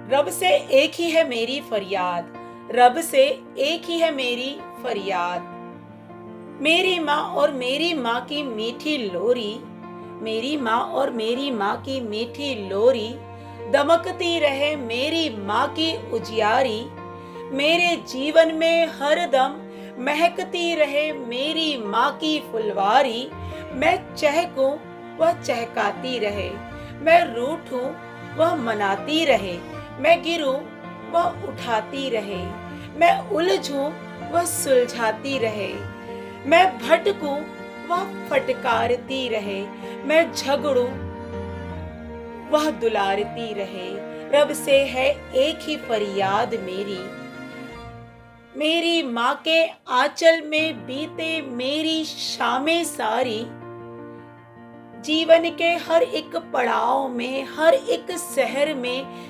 रब से एक ही है मेरी फरियाद, रब से एक ही है मेरी फरियाद। मेरी माँ और मेरी माँ की मीठी लोरी, मेरी माँ और मेरी माँ की मीठी लोरी, दमकती रहे मेरी माँ की उजियारी। मेरे जीवन में हर दम महकती रहे मेरी माँ की फुलवारी। मैं चहकूं वह चहकाती रहे, मैं रूठूं वह मनाती रहे, मैं गिरूं वह उठाती रहे, मैं उलझूं वह सुलझाती रहे, मैं भटकूं वह फटकारती रहे, मैं झगड़ूं वह दुलारती रहे। रब से है एक ही फरियाद मेरी, मेरी माँ के आंचल में बीते मेरी शामें सारी। जीवन के हर एक पड़ाव में, हर एक शहर में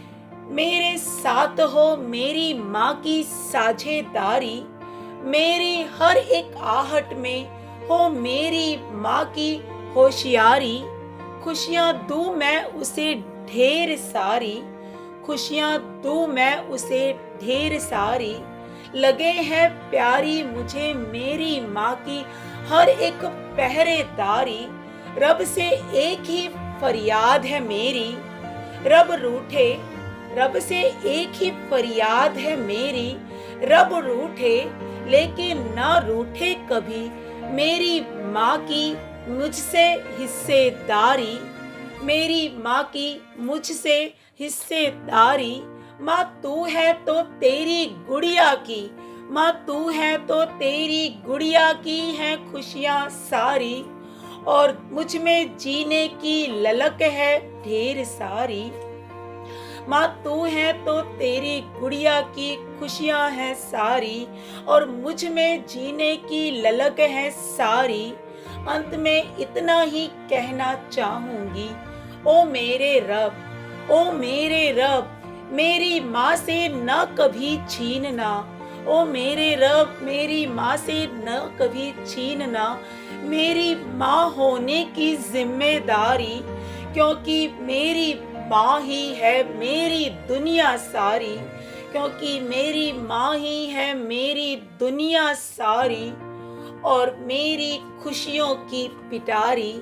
मेरे साथ हो मेरी माँ की साझेदारी। मेरी हर एक आहट में हो मेरी माँ की होशियारी। खुशियाँ दूं मैं उसे ढेर सारी, खुशियाँ दूं मैं उसे ढेर सारी। लगे हैं प्यारी मुझे मेरी माँ की हर एक पहरेदारी। रब से एक ही फरियाद है मेरी, रब रूठे, रब से एक ही फरियाद है मेरी। रब रूठे लेकिन ना रूठे कभी, मेरी माँ की मुझसे हिस्सेदारी, मेरी माँ की मुझसे हिस्सेदारी। माँ तू है तो तेरी गुड़िया की, माँ तू है तो तेरी गुड़िया की है खुशियाँ सारी। और मुझ में जीने की ललक है ढेर सारी। माँ तू है तो तेरी गुड़िया की खुशियाँ हैं सारी, और मुझ में जीने की ललक है सारी। अंत में इतना ही कहना चाहूंगी, ओ मेरे रब, ओ मेरे रब, मेरी माँ से न कभी छीनना। ओ मेरे रब, मेरी माँ से न कभी छीनना मेरी माँ होने की जिम्मेदारी। क्योंकि मेरी माँ ही है मेरी दुनिया सारी, क्योंकि मेरी माँ ही है मेरी दुनिया सारी। और मेरी खुशियों की पिटारी,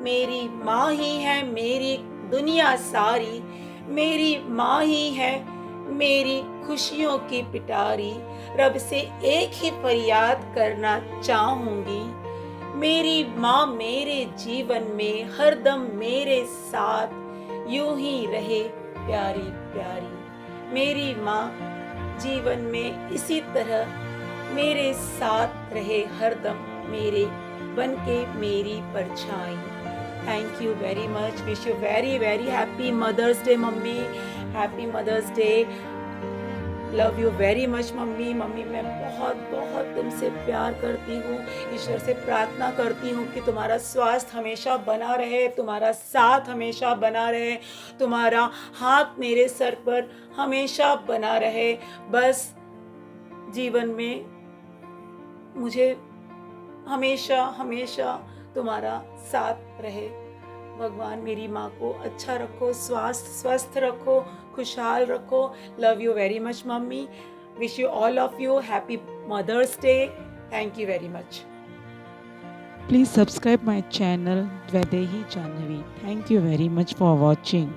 मेरी माँ ही है मेरी दुनिया सारी। मेरी माँ ही है मेरी खुशियों की पिटारी। रब से एक ही फरियाद करना चाहूंगी, मेरी माँ मेरे जीवन में हरदम मेरे साथ यूं ही रहे प्यारी प्यारी। मेरी माँ जीवन में इसी तरह मेरे साथ रहे हरदम, मेरे बन के मेरी परछाई। Thank you very much. Wish you very very happy mother's day mummy, happy mother's day. Love you very much mummy. Mummy मैं बहुत बहुत तुमसे प्यार करती हूँ। ईश्वर से प्रार्थना करती हूँ कि तुम्हारा स्वास्थ्य हमेशा बना रहे, तुम्हारा साथ हमेशा बना रहे, तुम्हारा हाथ मेरे सर पर हमेशा बना रहे। बस जीवन में मुझे हमेशा हमेशा तुम्हारा साथ रहे। भगवान मेरी माँ को अच्छा रखो, स्वस्थ रखो, खुशहाल रखो। Love you very much mummy. Wish you all of you happy mother's day. Thank you very much. Please subscribe my channel Vaidehi Janhavi. Thank you very much for watching.